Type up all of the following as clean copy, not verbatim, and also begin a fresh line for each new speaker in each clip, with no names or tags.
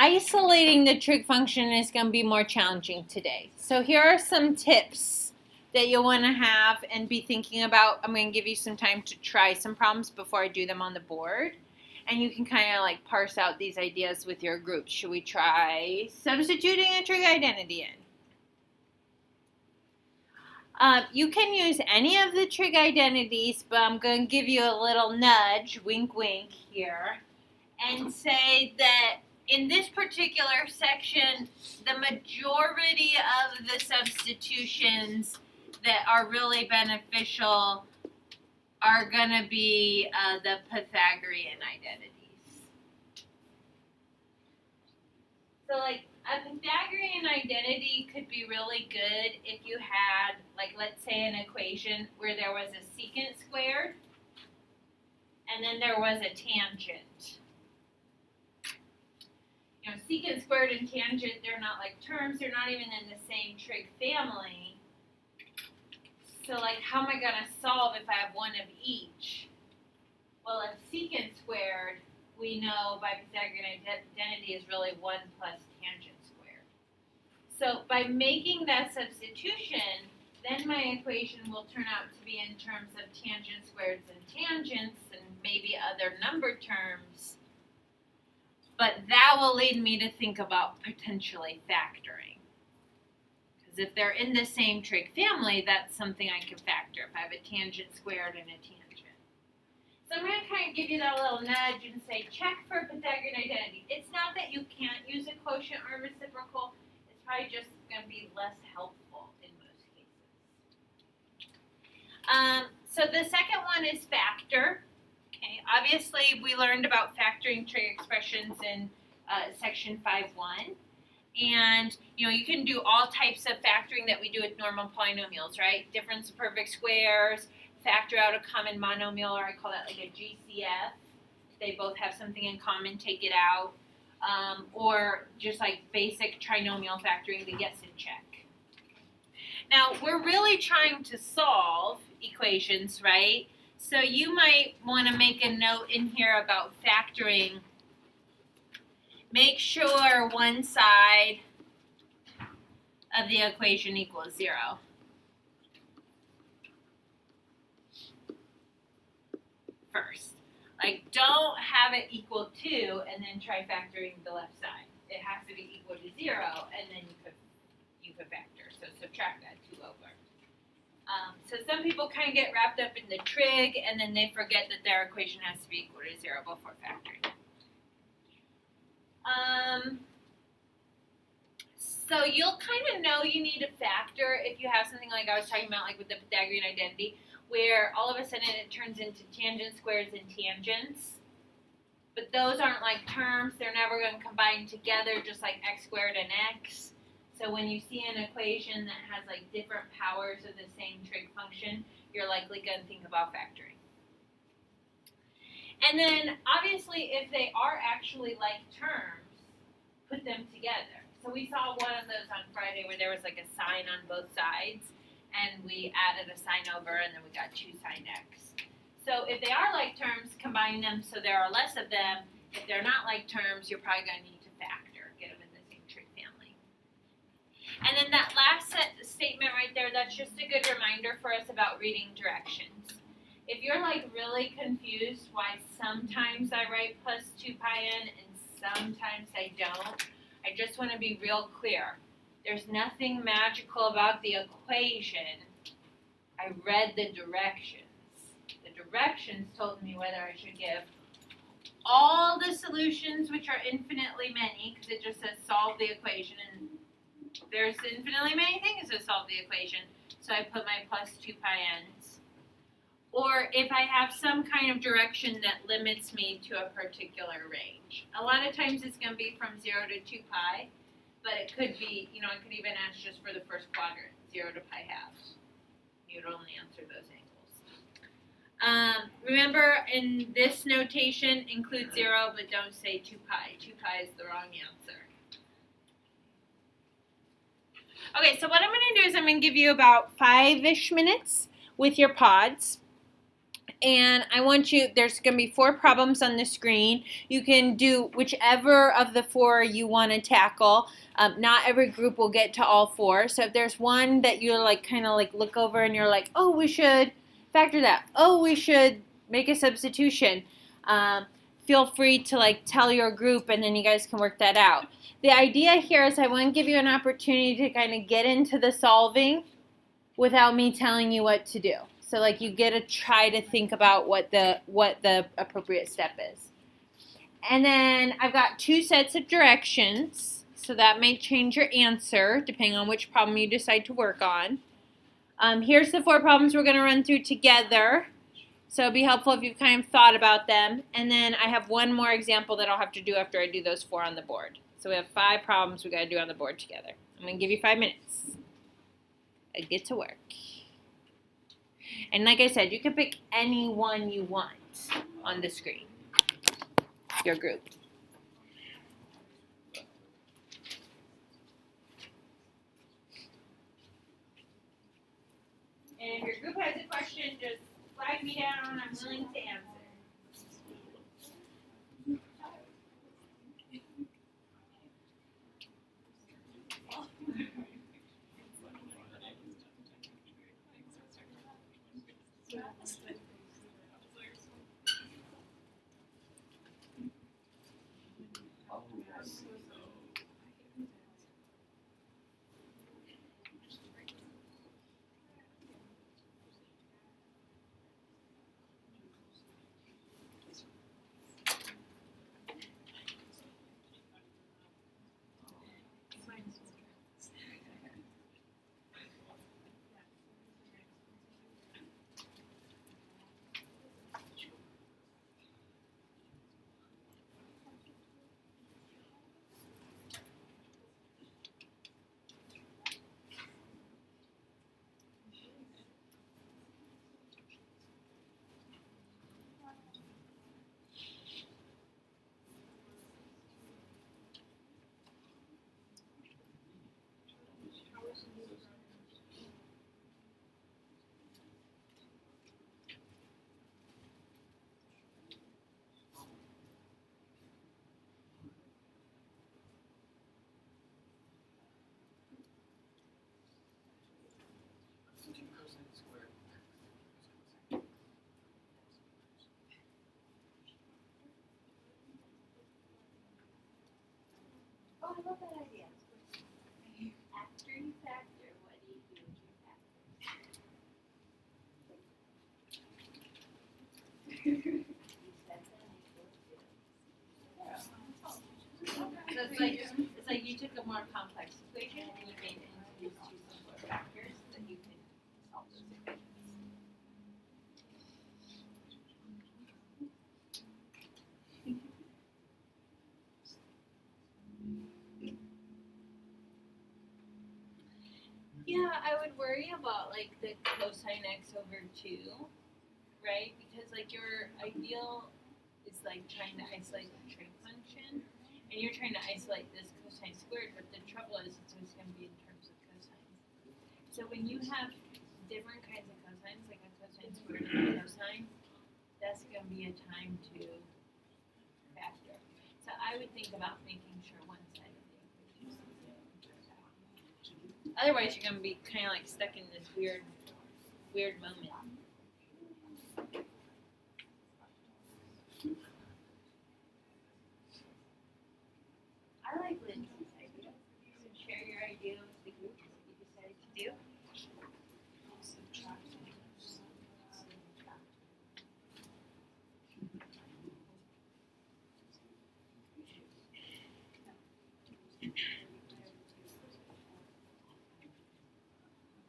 isolating the trig function is going to be more challenging today. So here are some tips that you'll want to have and be thinking about. I'm going to give you some time to try some problems before I do them on the board. And you can kind of like parse out these ideas with your group. Should we try substituting a trig identity in? You can use any of the trig identities, but I'm going to give you a little nudge, wink wink here, and say that in this particular section, the majority of the substitutions that are really beneficial are going to be the Pythagorean identities. So like a Pythagorean identity could be really good if you had, like, let's say an equation where there was a secant squared and then there was a tangent. You know, secant squared and tangent, they're not like terms, they're not even in the same trig family. So like, how am I going to solve if I have one of each? Well, a secant squared, we know by Pythagorean identity is really 1 plus tangent squared. So by making that substitution, then my equation will turn out to be in terms of tangent squareds and tangents and maybe other number terms. But that will lead me to think about potentially factoring. Because if they're in the same trig family, that's something I can factor if I have a tangent squared and a tangent. So I'm going to kind of give you that little nudge and say, check for Pythagorean identity. It's not that you can't use a quotient or reciprocal. It's probably just going to be less helpful in most cases. So the second one is factor. Okay, obviously we learned about factoring trig expressions in section 5.1. And, you know, you can do all types of factoring that we do with normal polynomials, right? Difference of perfect squares, factor out a common monomial, or I call that like a GCF. They both have something in common, take it out. Or just like basic trinomial factoring, the yes and check. Now, we're really trying to solve equations, right? So you might want to make a note in here about factoring. Make sure one side of the equation equals 0. First. Like, don't have it equal 2 and then try factoring the left side. It has to be equal to 0 and then you could factor. So subtract that 2 over. So some people kind of get wrapped up in the trig and then they forget that their equation has to be equal to 0 before factoring. So you'll kind of know you need a factor if you have something like I was talking about, like with the Pythagorean identity, where all of a sudden it turns into tangent squares and tangents. But those aren't like terms. They're never going to combine together, just like x squared and x. So when you see an equation that has like different powers of the same trig function, you're likely going to think about factoring. And then obviously if they are actually like terms, put them together. So we saw one of those on Friday where there was like a sign on both sides, and we added a sign over, and then we got 2 sin x. So if they are like terms, combine them so there are less of them. If they're not like terms, you're probably going to need to factor, get them in the same trig family. And then that last statement right there, that's just a good reminder for us about reading directions. If you're like really confused why sometimes I write plus 2 pi n and sometimes I don't, I just want to be real clear. There's nothing magical about the equation. I read the directions. The directions told me whether I should give all the solutions, which are infinitely many, because it just says solve the equation, and there's infinitely many things to solve the equation. So I put my plus 2 pi n's. Or if I have some kind of direction that limits me to a particular range. A lot of times it's going to be from 0 to 2 pi, but it could be, you know, I could even ask just for the first quadrant, 0 to pi halves. You'd only answer those angles. Remember, in this notation, include 0, but don't say 2 pi. 2 pi is the wrong answer. Okay, so what I'm going to do is I'm going to give you about 5-ish minutes with your pods.
and I want you, there's going to be 4 problems on the screen. You can do whichever of the 4 you want to tackle. Not every group will get to all 4. So if there's one that you're like kind of like look over and you're like, oh, we should factor that. Oh, we should make a substitution. Feel free to like tell your group and then you guys can work that out. The idea here is I want to give you an opportunity to kind of get into the solving without me telling you what to do. So like you get to try to think about what the appropriate step is. And then I've got 2 sets of directions. So that may change your answer depending on which problem you decide to work on. Here's the 4 problems we're going to run through together. So it'd be helpful if you've kind of thought about them. And then I have one more example that I'll have to do after I do those 4 on the board. So we have 5 problems we got to do on the board together. I'm going to give you 5 minutes. Get to work. And like I said, you can pick any one you want on the screen. Your group. And if your group has a question, just flag me down. I'm willing to answer. Oh, I love that idea. After you factor, what do you do with your factors? So it's like you took a more complex equation and you made it into these 2 simpler factors that you can solve those equations. Yeah, I would worry about like the cosine x over 2, right? Because like your ideal is like trying to isolate the trig function, and you're trying to isolate this cosine squared, but the trouble is it's always going to be in terms of cosines. So when you have different kinds of cosines, like a cosine squared and a cosine, that's going to be a time to factor. So I would think about making sure one side of the equation is 0. Otherwise, you're going to be kind of like stuck in this weird moment. I like Lindsay's idea. So share your idea with the group that you decided to do.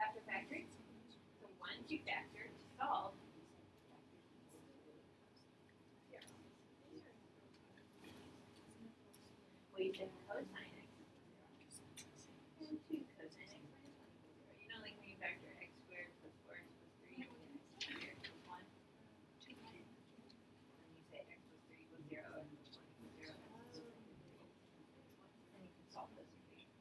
After factoring, so once you factor to solve, we take cosine x and 2 cosine x minus 1 equals 0. You know, like when you factor x squared plus 4x plus 3 and x squared equals 1. And you say x plus 3 equals 0 and 1 equals 0. And you can solve those equations.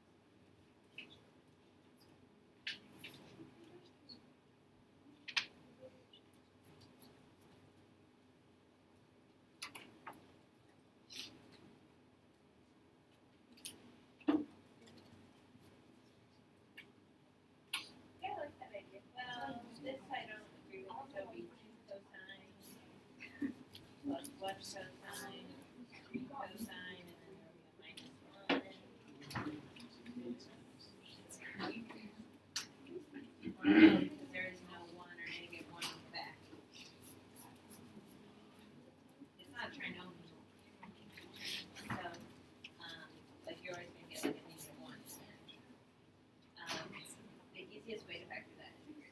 cosine, 3 cosine, and then there'll be a -1. Or no, because there is no 1 or -1 in the back. It's not trinomial. So, like you're always going to get like a -1. The easiest way to factor that is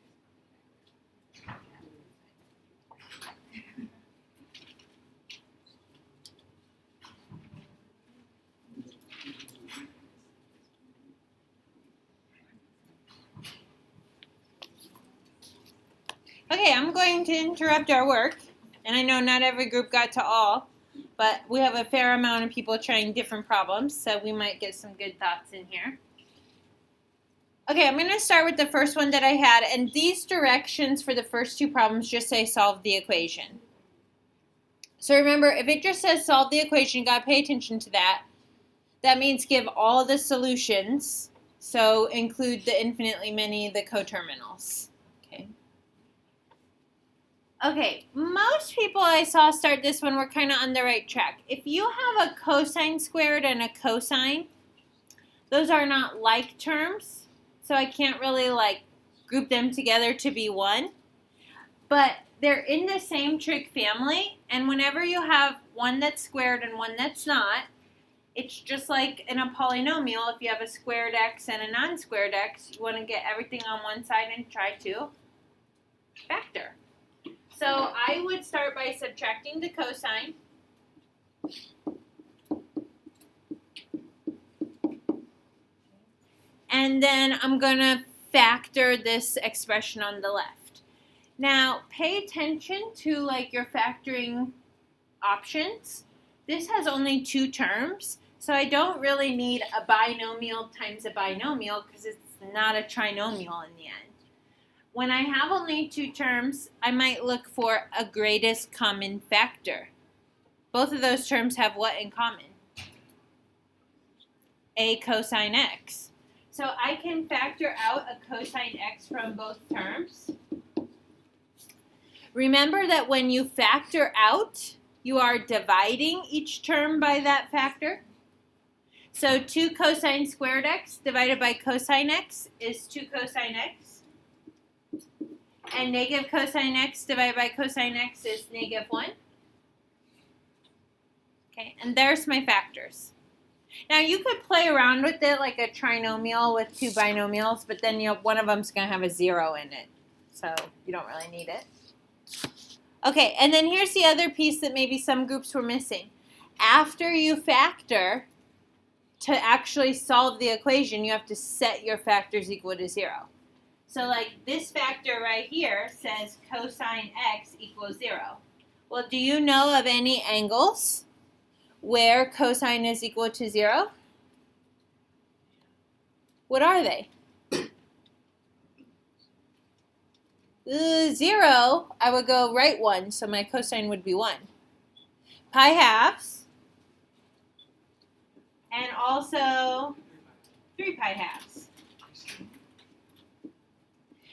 Okay, I'm going to interrupt our work, and I know not every group got to all, but we have a fair amount of people trying different problems, so we might get some good thoughts in here. Okay, I'm going to start with the first one that I had, and these directions for the first 2 problems just say solve the equation. So remember, if it just says solve the equation, you got to pay attention to that. That means give all the solutions, so include the infinitely many, the coterminals. Okay, most people I saw start this one were kind of on the right track. If you have a cosine squared and a cosine, those are not like terms, so I can't really like group them together to be one. But they're in the same trig family, and whenever you have one that's squared and one that's not, it's just like in a polynomial. If you have a squared x and a non-squared x, you want to get everything on one side and try to factor. So I would start by subtracting the cosine. And then I'm going to factor this expression on the left. Now, pay attention to like your factoring options. This has only 2 terms, so I don't really need a binomial times a binomial because it's not a trinomial in the end. When I have only 2 terms, I might look for a greatest common factor. Both of those terms have what in common? A cosine x. So I can factor out a cosine x from both terms. Remember that when you factor out, you are dividing each term by that factor. So 2 cosine squared x divided by cosine x is 2 cosine x. And negative cosine x divided by cosine x is -1. Okay, and there's my factors. Now you could play around with it like a trinomial with 2 binomials, but then one of them's going to have a 0 in it. So you don't really need it. Okay, and then here's the other piece that maybe some groups were missing. After you factor, to actually solve the equation, you have to set your factors equal to 0. So like this factor right here says cosine x equals 0. Well, do you know of any angles where cosine is equal to 0? What are they? 0, I would go right 1, so my cosine would be 1. Pi halves, and also 3 pi halves.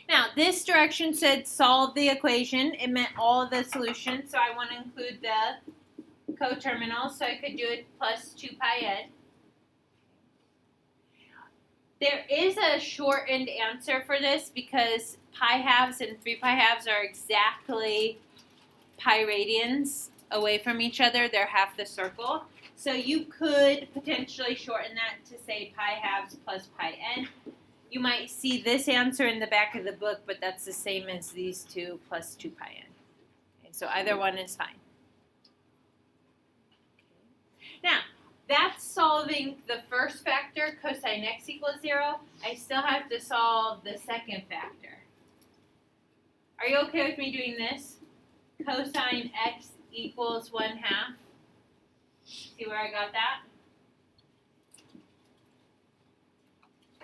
Now, this direction said solve the equation. It meant all the solutions, so I want to include the coterminals, so I could do it plus 2 pi n. There is a shortened answer for this because pi halves and 3 pi halves are exactly pi radians away from each other. They're half the circle. So you could potentially shorten that to say pi halves plus pi n. You might see this answer in the back of the book, but that's the same as these 2 plus 2 pi n. Okay, so either one is fine. Now, that's solving the first factor, cosine x equals 0. I still have to solve the second factor. Are you okay with me doing this? Cosine x equals 1/2. See where I got that?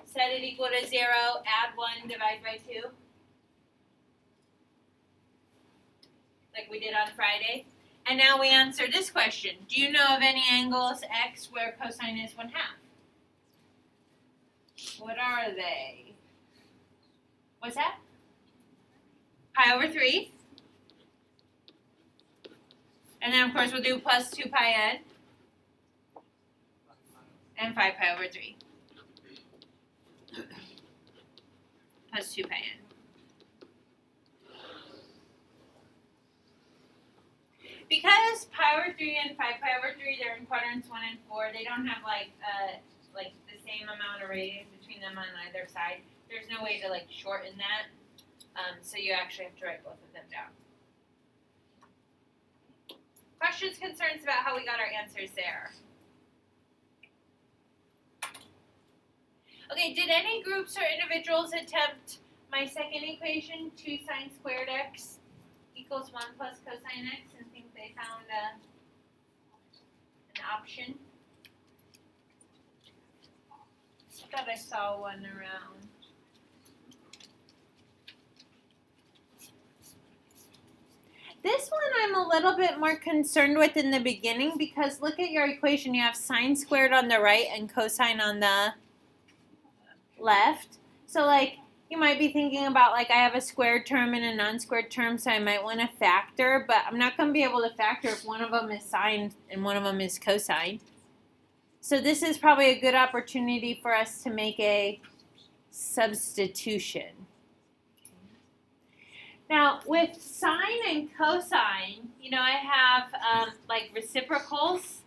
Set it equal to 0, add 1, divide by 2. Like we did on Friday. And now we answer this question. Do you know of any angles x where cosine is 1/2? What are they? What's that? Pi over 3. And then, of course, we'll do plus 2 pi n and 5 pi over 3. Plus 2 pi n. Because pi over 3 and 5 pi over 3, they're in quadrants 1 and 4, they don't have like the same amount of radius between them on either side. There's no way to like shorten that, so you actually have to write both of them down. Questions, concerns about how we got our answers there? Okay, did any groups or individuals attempt my second equation, 2 sine squared x equals 1 plus cosine x, and think they found an option? I thought I saw one around. This one I'm a little bit more concerned with in the beginning because look at your equation. You have sine squared on the right and cosine on the left. So like you might be thinking about like I have a squared term and a non-squared term, so I might want to factor, but I'm not going to be able to factor if one of them is sine and one of them is cosine. So this is probably a good opportunity for us to make a substitution. Now, with sine and cosine, you know, I have like reciprocals,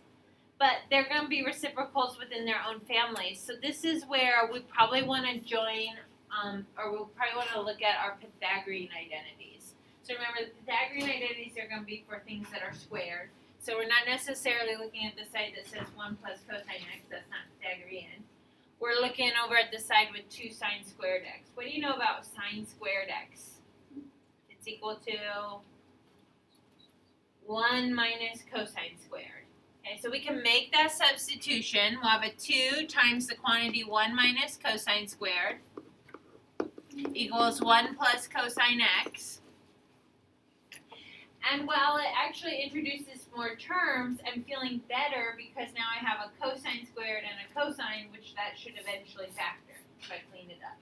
but they're going to be reciprocals within their own families. So this is where we probably want to join, or we'll probably want to look at our Pythagorean identities. So remember, the Pythagorean identities are going to be for things that are squared. So we're not necessarily looking at the side that says 1 plus cosine x, that's not Pythagorean. We're looking over at the side with 2 sine squared x. What do you know about sine squared x? It's equal to 1 minus cosine squared. Okay, so we can make that substitution. We'll have a 2 times the quantity 1 minus cosine squared equals 1 plus cosine x. And while it actually introduces more terms, I'm feeling better because now I have a cosine squared and a cosine, which that should eventually factor if I clean it up.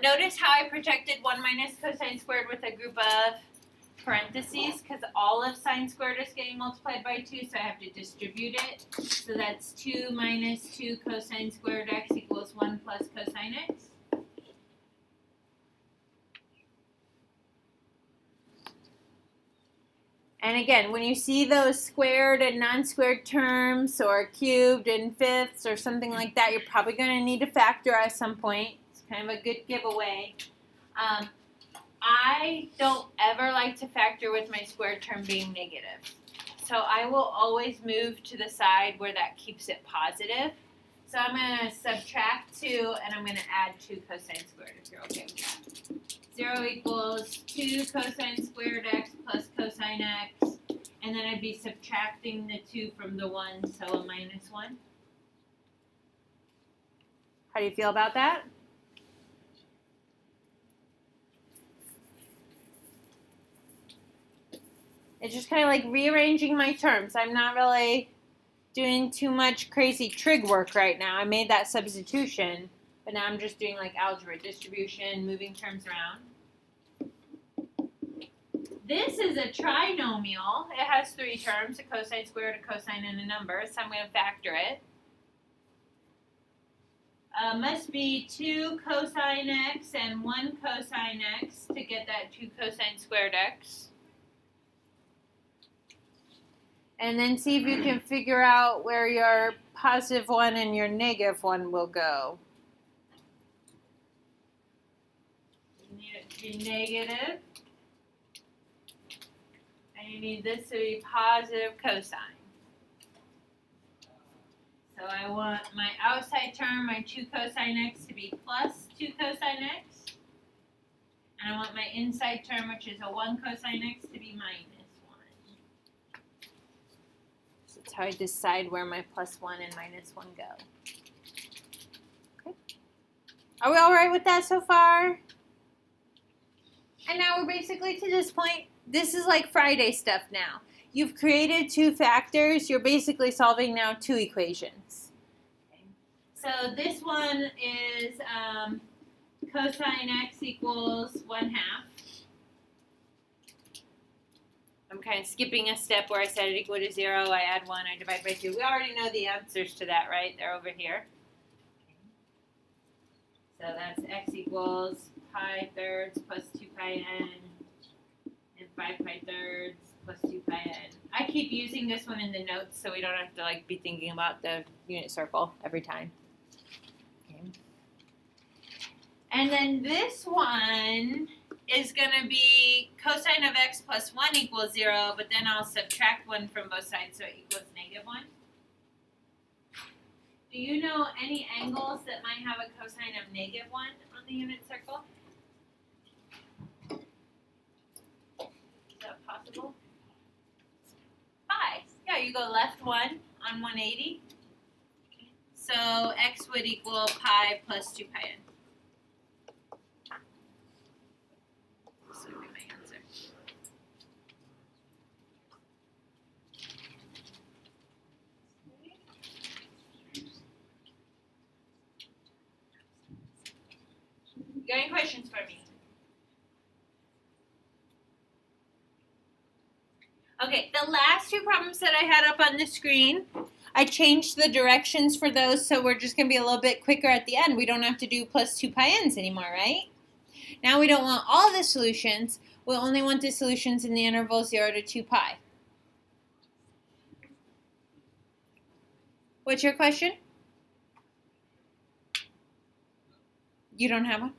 Notice how I projected 1 minus cosine squared with a group of parentheses because all of sine squared is getting multiplied by 2, so I have to distribute it. So that's 2 minus 2 cosine squared x equals 1 plus cosine x. And again, when you see those squared and non-squared terms or cubed and fifths or something like that, you're probably going to need to factor at some point. It's kind of a good giveaway. I don't ever like to factor with my squared term being negative. So I will always move to the side where that keeps it positive. So I'm going to subtract 2 and I'm going to add 2 cosine squared if you're okay with that. 0 equals 2 cosine squared x plus cosine x, and then I'd be subtracting the 2 from the 1, so a minus 1. How do you feel about that? It's just kind of like rearranging my terms. I'm not really doing too much crazy trig work right now. I made that substitution. But now I'm just doing like algebra, distribution, moving terms around. This is a trinomial. It has 3 terms, a cosine squared, a cosine, and a number. So I'm going to factor it. Must be 2 cosine x and 1 cosine x to get that 2 cosine squared x. And then see if you can figure out where your positive 1 and your negative 1 will go. You need it to be negative. And you need this to be positive cosine. So I want my outside term, my 2 cosine x, to be plus 2 cosine x. And I want my inside term, which is a 1 cosine x, to be minus 1. So that's how I decide where my plus 1 and minus 1 go. Okay. Are we all right with that so far? And now we're basically to this point. This is like Friday stuff now. You've created 2 factors. You're basically solving now 2 equations. Okay. So this one is cosine x equals 1/2 I'm kind of skipping a step where I set it equal to 0, I add 1, I divide by 2. We already know the answers to that, right? They're over here. So that's x equals pi thirds plus 2 pi n and 5 pi thirds plus 2 pi n. I keep using this one in the notes so we don't have to like be thinking about the unit circle every time. Okay. And then this one is going to be cosine of x plus 1 equals 0, but then I'll subtract 1 from both sides so it equals -1. Do you know any angles that might have a cosine of -1 on the unit circle? Is that possible? Pi. Yeah, you go left 1 on 180. So x would equal pi plus 2 pi n. This would be my answer. You got any questions for me? Okay, the last two problems that I had up on the screen, I changed the directions for those, so we're just going to be a little bit quicker at the end. We don't have to do plus 2 pi n's anymore, right? Now we don't want all the solutions. We only want the solutions in the interval 0 to 2 pi. What's your question? You don't have one?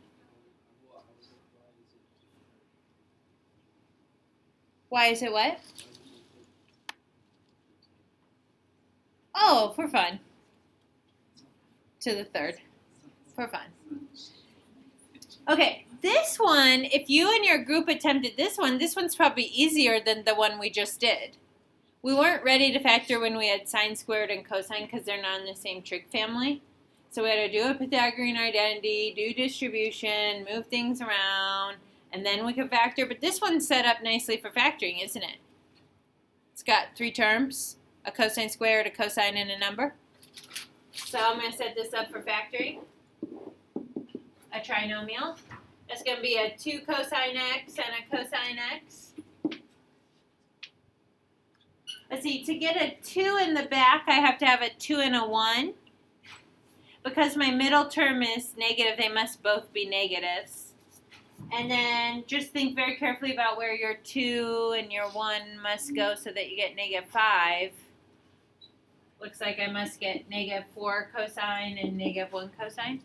Why is it what? Oh, for fun. To the third. For fun. Okay, this one, if you and your group attempted this one's probably easier than the one we just did. We weren't ready to factor when we had sine squared and cosine because they're not in the same trig family. So we had to do a Pythagorean identity, do distribution, move things around, and then we could factor. But this one's set up nicely for factoring, isn't it? It's got 3 terms, a cosine squared, a cosine, and a number. So I'm going to set this up for factoring. A trinomial. That's going to be a 2 cosine x and a cosine x. Let's see, to get a 2 in the back, I have to have a 2 and a 1. Because my middle term is negative, they must both be negatives. And then just think very carefully about where your 2 and your 1 must go so that you get -5. Looks like I must get -4 cosine and -1 cosine.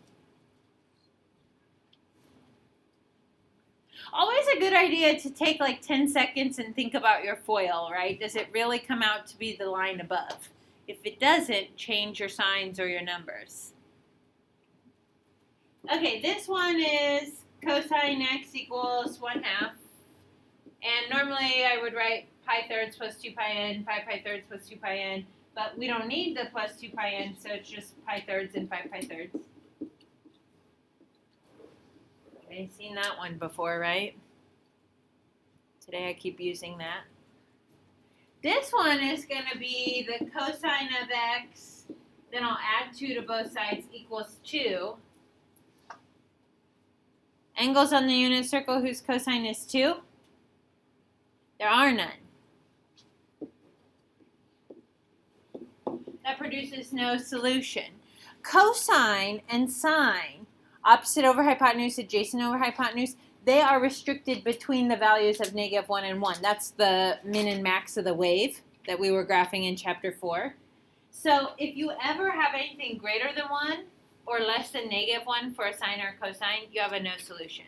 Always a good idea to take like 10 seconds and think about your FOIL, right? Does it really come out to be the line above? If it doesn't, change your signs or your numbers. Okay, this one is cosine x equals 1/2. And normally I would write pi thirds plus 2 pi n, 5 pi thirds plus 2 pi n. But we don't need the plus 2 pi n, so it's just pi thirds and 5 pi thirds. Okay, seen that one before, right? Today I keep using that. This one is going to be the cosine of x, then I'll add 2 to both sides equals 2. Angles on the unit circle whose cosine is 2? There are none. That produces no solution. Cosine and sine, opposite over hypotenuse, adjacent over hypotenuse, they are restricted between the values of -1 and 1. That's the min and max of the wave that we were graphing in chapter 4. So if you ever have anything greater than 1 or less than -1 for a sine or a cosine, you have a no solution.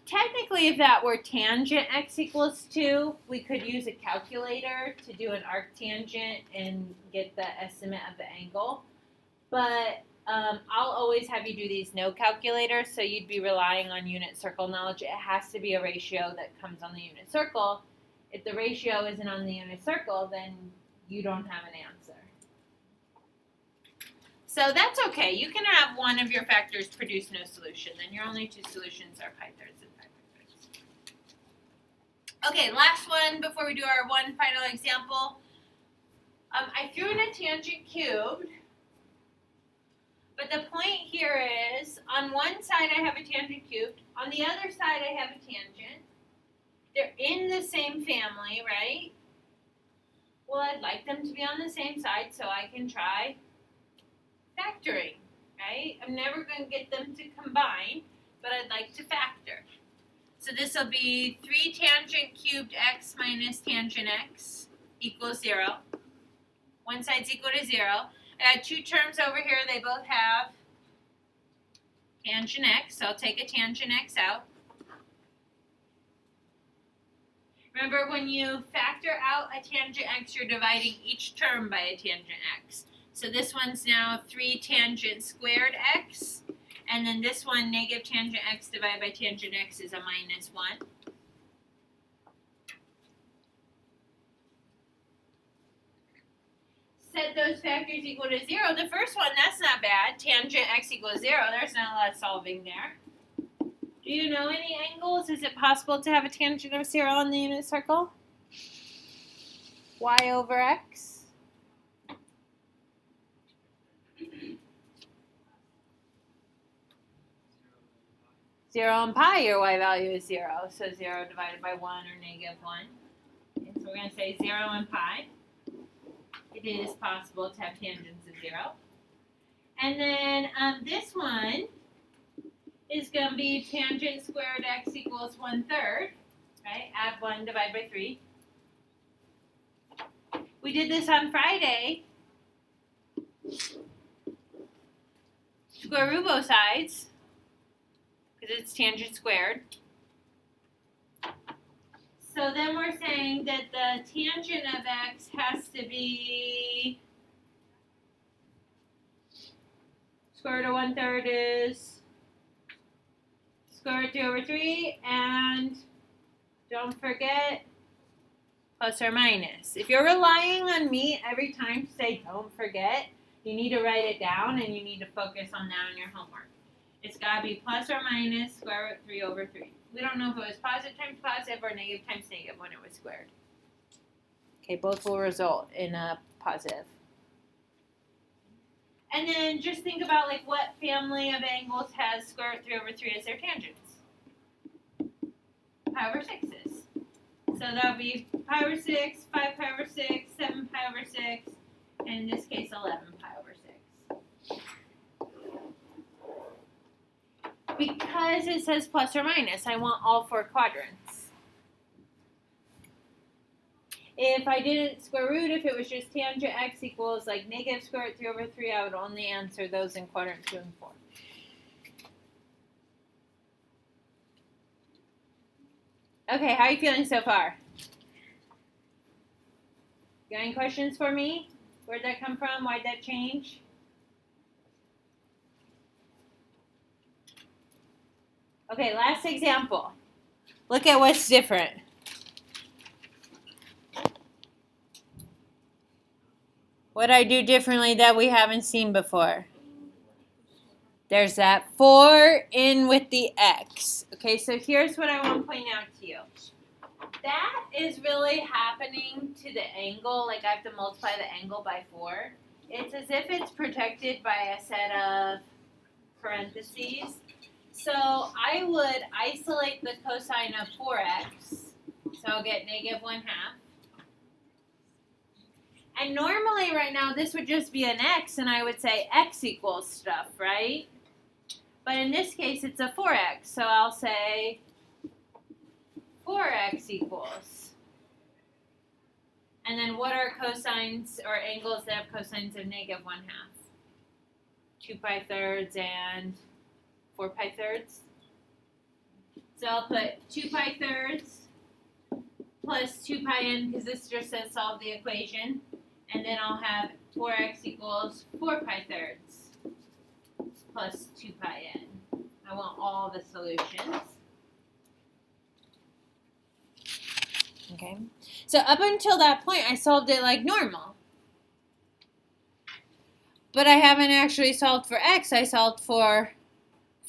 Technically, if that were tangent x equals 2, we could use a calculator to do an arctangent and get the estimate of the angle. But I'll always have you do these no calculator, so you'd be relying on unit circle knowledge. It has to be a ratio that comes on the unit circle. If the ratio isn't on the unit circle, then you don't have an answer. So that's okay. You can have one of your factors produce no solution. Then your only 2 solutions are pi thirds and 5 pi thirds. Okay, last one before we do our one final example. I threw in a tangent cubed. But the point here is, on one side I have a tangent cubed, on the other side I have a tangent, They're in the same family, right? Well, I'd like them to be on the same side so I can try factoring, right? I'm never going to get them to combine, but I'd like to factor. So this will be 3 tangent cubed x minus tangent x equals 0. One side's equal to 0. I got 2 terms over here. They both have tangent x, so I'll take a tangent x out. Remember, when you factor out a tangent x, you're dividing each term by a tangent x. So this one's now 3 tangent squared x, and then this one, negative tangent x divided by tangent x, is a minus 1. Set those factors equal to 0. The first one, that's not bad. Tangent x equals 0. There's not a lot of solving there. Do you know any angles? Is it possible to have a tangent of 0 on the unit circle? Y over x? 0 and pi, your y value is 0. So 0 divided by 1 or negative 1. Okay, so we're going to say 0 and pi. It is possible to have tangents of 0. And then this one is going to be tangent squared x equals 1/3. Right? Add 1, divide by 3. We did this on Friday. Square root both sides, because it's tangent squared. So then we're saying that the tangent of x has to be square root of 1/3 is square root 2 over 3, and don't forget plus or minus. If you're relying on me every time to say don't forget, you need to write it down and you need to focus on that in your homework. It's got to be plus or minus square root 3 over 3. We don't know if it was positive times positive or negative times negative when it was squared. Okay, both will result in a positive. And then just think about like what family of angles has square root 3 over 3 as their tangents. Pi over 6's. So that would be pi over 6, 5 pi over 6, 7 pi over 6, and in this case 11 pi over 6. Because it says plus or minus, I want all 4 quadrants. If I didn't square root, if it was just tangent x equals like negative square root 3 over 3, I would only answer those in quadrant 2 and 4. Okay, how are you feeling so far? You got any questions for me? Where'd that come from? Why'd that change? Okay, last example. Look at what's different. What I do differently that we haven't seen before. There's that 4 in with the x. Okay, so here's what I want to point out to you. That is really happening to the angle, like I have to multiply the angle by 4. It's as if it's protected by a set of parentheses. So I would isolate the cosine of 4x, so I'll get negative 1/2. And normally right now this would just be an x, and I would say x equals stuff, right? But in this case it's a 4x, so I'll say 4x equals. And then what are cosines or angles that have cosines of negative 1/2? 2 pi thirds and 4 pi thirds. So I'll put 2 pi thirds plus 2 pi n, because this just says solve the equation. And then I'll have 4x equals 4 pi thirds plus 2 pi n. I want all the solutions. Okay. So up until that point, I solved it like normal. But I haven't actually solved for x. I solved for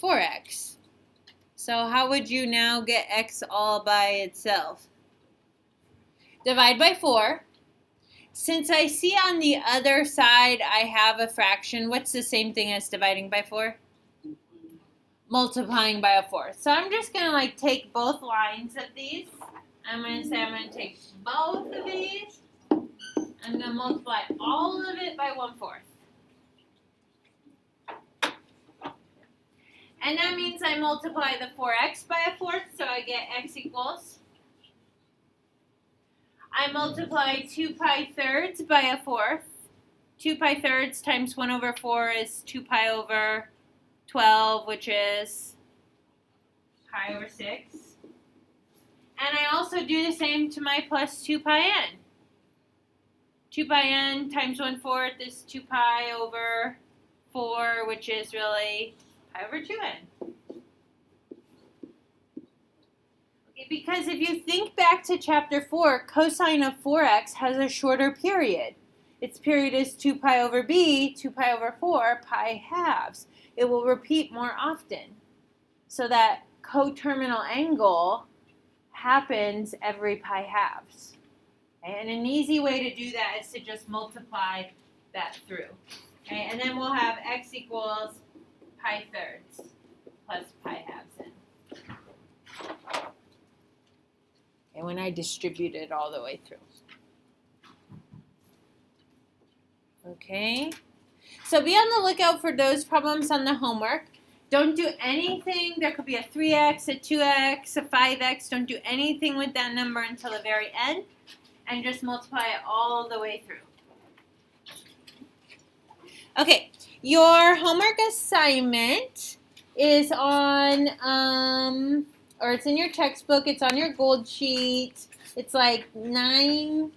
4x. So how would you now get x all by itself? Divide by 4. Since I see on the other side I have a fraction, what's the same thing as dividing by 4? Multiplying by a 4. So I'm just going to like take both lines of these I'm going to say I'm going to take both of these. I'm going to multiply all of it by 1/4. And that means I multiply the 4x by 1/4, so I get x equals. I multiply 2 pi thirds by 1/4. 2 pi thirds times 1/4 is 2 pi over 12, which is pi over 6. And I also do the same to my plus 2 pi n. 2 pi n times 1/4 is 2 pi over 4, which is really pi over 2n. Okay, because if you think back to chapter 4, cosine of 4x has a shorter period. Its period is 2 pi over b, 2 pi over 4, pi halves. It will repeat more often. So that coterminal angle happens every pi halves. Okay? And an easy way to do that is to just multiply that through. Okay? And then we'll have x equals pi thirds plus pi halves n. And when I distribute it all the way through. Okay? So be on the lookout for those problems on the homework. Don't do anything. There could be a 3x, a 2x, a 5x. Don't do anything with that number until the very end. And just multiply it all the way through. Okay, your homework assignment is on, or it's in your textbook. It's on your gold sheet. It's like 9,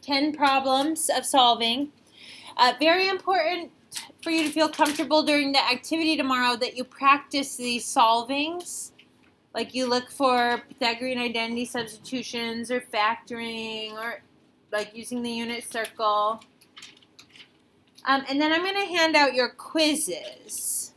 10 problems of solving. Very important for you to feel comfortable during the activity tomorrow that you practice these solvings. Like you look for Pythagorean identity substitutions or factoring or like using the unit circle. And then I'm going to hand out your quizzes.